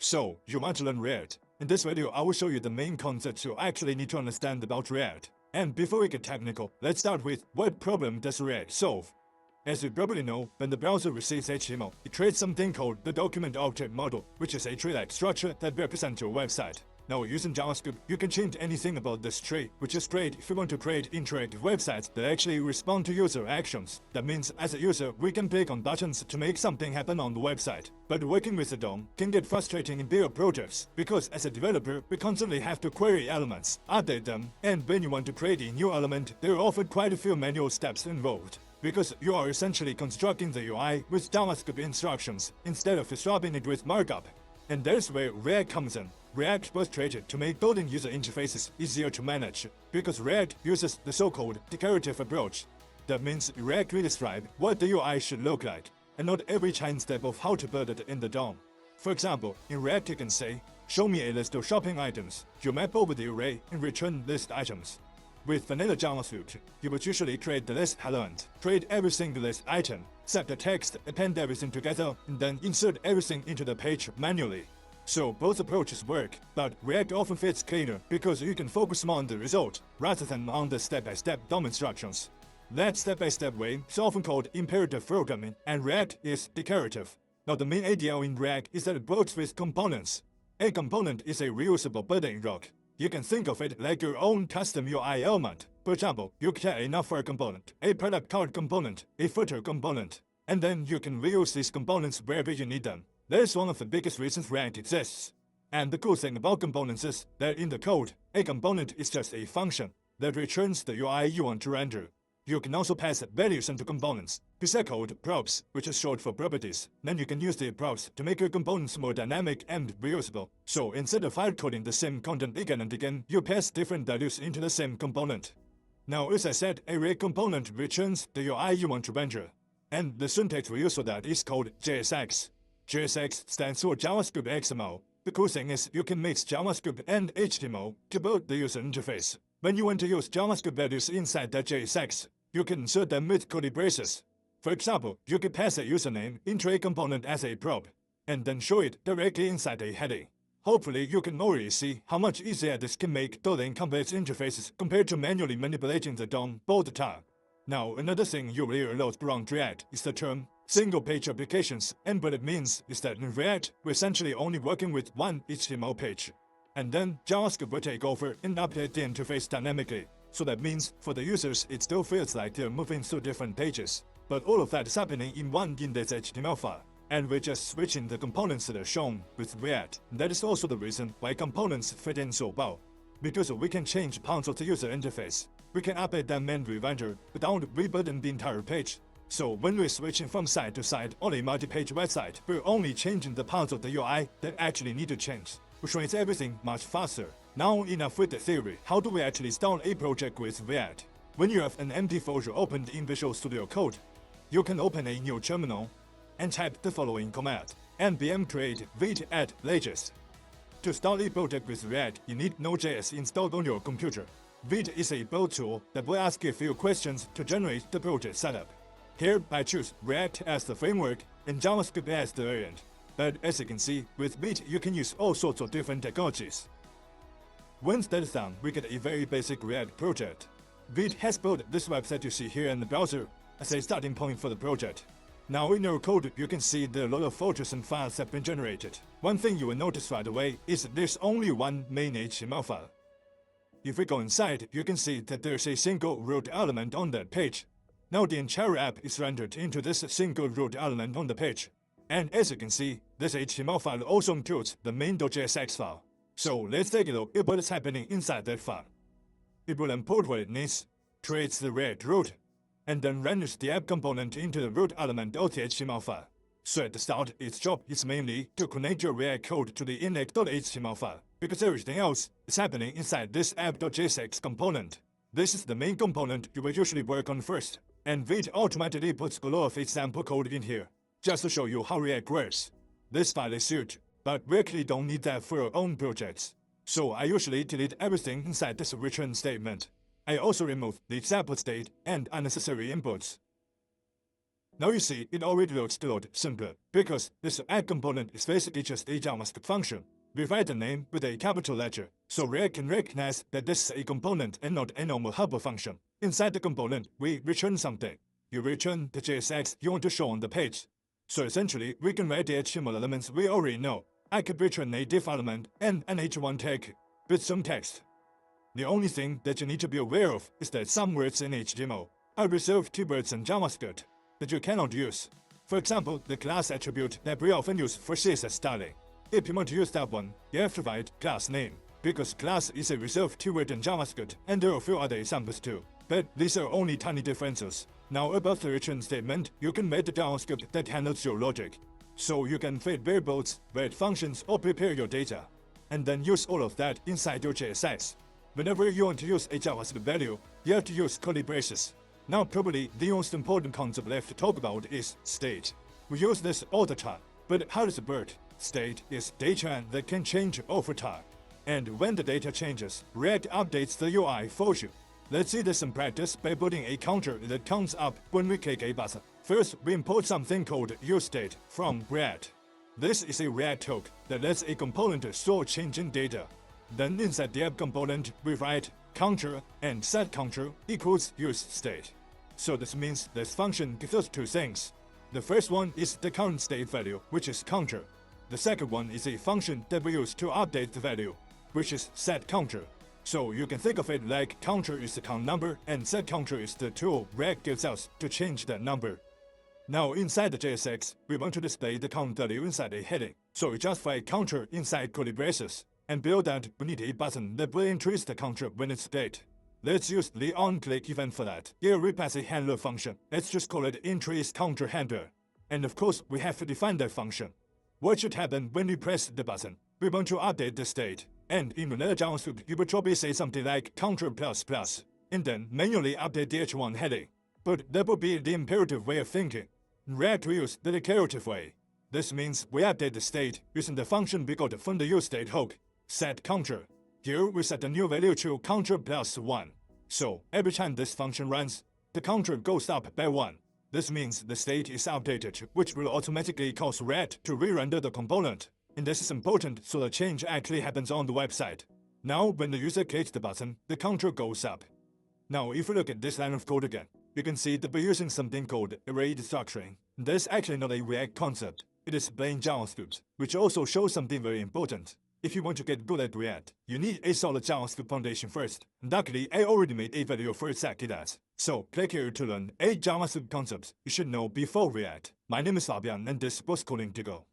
So, you want to learn React? In this video, I will show you the main concepts you actually need to understand about React. And before we get technical, let's start with what problem does React solve? As you probably know, when the browser receives HTML, it creates something called the document object model, which is a tree-like structure that represents your website. Now, using JavaScript, you can change anything about this tree, which is great if you want to create interactive websites that actually respond to user actions. That means, as a user, we can click on buttons to make something happen on the website. But working with the DOM can get frustrating in bigger projects, because as a developer, we constantly have to query elements, update them, and when you want to create a new element, there are often quite a few manual steps involved. Because you are essentially constructing the UI with JavaScript instructions, instead of swapping it with markup. And that's where React comes in. React was created to make building user interfaces easier to manage, because React uses the so-called declarative approach. That means React will describe what the UI should look like, and not every tiny step of how to build it in the DOM. For example, in React you can say, show me a list of shopping items. You map over the array and return list items. With vanilla JavaScript, you would usually create the list element, create every single list item, set the text, append everything together, and then insert everything into the page manually. So both approaches work, but React often fits cleaner because you can focus more on the result, rather than on the step-by-step DOM instructions. That step-by-step way is often called imperative programming, and React is declarative. Now the main idea in React is that it works with components. A component is a reusable building block. You can think of it like your own custom UI element. For example, you create a navbar component, a product card component, a footer component, and then you can reuse these components wherever you need them. That is one of the biggest reasons React exists. And the cool thing about components is that in the code, a component is just a function that returns the UI you want to render. You can also pass values into components. These are called props, which is short for properties. Then you can use the props to make your components more dynamic and reusable. So instead of hard-coding the same content again and again, you pass different values into the same component. Now, as I said, a React component returns the UI you want to render. And the syntax we use for that is called JSX. JSX stands for JavaScript XML. The cool thing is you can mix JavaScript and HTML to build the user interface. When you want to use JavaScript values inside that JSX, you can insert them with curly braces. For example, you could pass a username into a component as a prop, and then show it directly inside a heading. Hopefully, you can already see how much easier this can make building complex interfaces compared to manually manipulating the DOM all the time. Now, another thing you will hear a lot around React is the term single-page applications, and what it means is that in React, we're essentially only working with one HTML page. And then JavaScript will take over and update the interface dynamically. So that means, for the users, it still feels like they're moving through different pages. But all of that is happening in one index HTML file. And we're just switching the components that are shown with React. That is also the reason why components fit in so well. Because we can change parts of the user interface. We can update them and re-render without rebuilding the entire page. So when we're switching from side to side on a multi-page website, we're only changing the parts of the UI that actually need to change, which makes everything much faster. Now enough with the theory, how do we actually start a project with React? When you have an empty folder opened in Visual Studio Code, you can open a new terminal and type the following command: npm create vite add latest. To start a project with React, you need Node.js installed on your computer. Vite is a build tool that will ask you a few questions to generate the project setup. Here, I choose React as the framework and JavaScript as the variant. But as you can see, with Vite you can use all sorts of different technologies. Once that is done, we get a very basic React project. Vite has built this website you see here in the browser as a starting point for the project. Now in your code, you can see that a lot of folders and files have been generated. One thing you will notice right away is that there's only one main HTML file. If we go inside, you can see that there's a single root element on that page. Now the entire app is rendered into this single root element on the page. And as you can see, this HTML file also includes the main.jsx file. So let's take a look at what is happening inside that file. It will import what it needs, creates the React root, and then renders the app component into the root element of the HTML file. So at the start, its job is mainly to connect your React code to the index.html file, because everything else is happening inside this app.jsx component. This is the main component you will usually work on first, and Vite automatically puts a lot of example code in here, just to show you how React works. This file is huge, but we actually don't need that for our own projects. So I usually delete everything inside this return statement. I also remove the example state and unnecessary inputs. Now you see, it already looks a lot simpler, because this add component is basically just a JavaScript function. We write the name with a capital letter, so React can recognize that this is a component and not a normal helper function. Inside the component, we return something. You return the JSX you want to show on the page. So essentially, we can write the HTML elements we already know. I could return a div element and an h1 tag with some text. The only thing that you need to be aware of is that some words in HTML are reserved to words in JavaScript that you cannot use. For example, the class attribute that we often use for CSS styling. If you want to use that one, you have to write class name, because class is a reserved keyword in JavaScript, and there are a few other examples too. But these are only tiny differences. Now above the return statement, you can write the JavaScript that handles your logic. So you can create variables, write functions, or prepare your data, and then use all of that inside your JSX. Whenever you want to use a JavaScript value, you have to use curly braces. Now probably the most important concept left to talk about is state. We use this all the time, but how does it work? State is data that can change over time. And when the data changes, React updates the UI for you. Let's see this in practice by putting a counter that counts up when we click a button. First, we import something called useState from React. This is a React hook that lets a component store changing data. Then inside the app component, we write counter and setCounter equals useState. So this means this function gives us two things. The first one is the current state value, which is counter. The second one is a function that we use to update the value, which is setCounter. So you can think of it like counter is the count number and setCounter is the tool React gives us to change that number. Now inside the JSX, we want to display the count value inside a heading. So we just write counter inside curly braces. And below that, we need a button that will increase the counter when it's displayed. Let's use the onClick event for that. Here we pass a handler function. Let's just call it increaseCounterHandler. And of course, we have to define that function. What should happen when we press the button? We want to update the state. And in vanilla JavaScript, you would probably say something like counter++, and then manually update the h1 heading. But that would be the imperative way of thinking. In React, we use the declarative way. This means we update the state using the function we got from the useState hook, setCounter. Here we set a new value to counter+1. So every time this function runs, the counter goes up by 1. This means the state is updated, which will automatically cause React to re-render the component. And this is important so the change actually happens on the website. Now when the user clicks the button, the counter goes up. Now if we look at this line of code again, you can see that we're using something called array destructuring. This is actually not a React concept. It is plain JavaScript, which also shows something very important. If you want to get good at React, you need a solid JavaScript foundation first. Luckily, I already made a video for exactly that. So click here to learn 8 JavaScript concepts you should know before React. My name is Fabian and this was Coding to Go.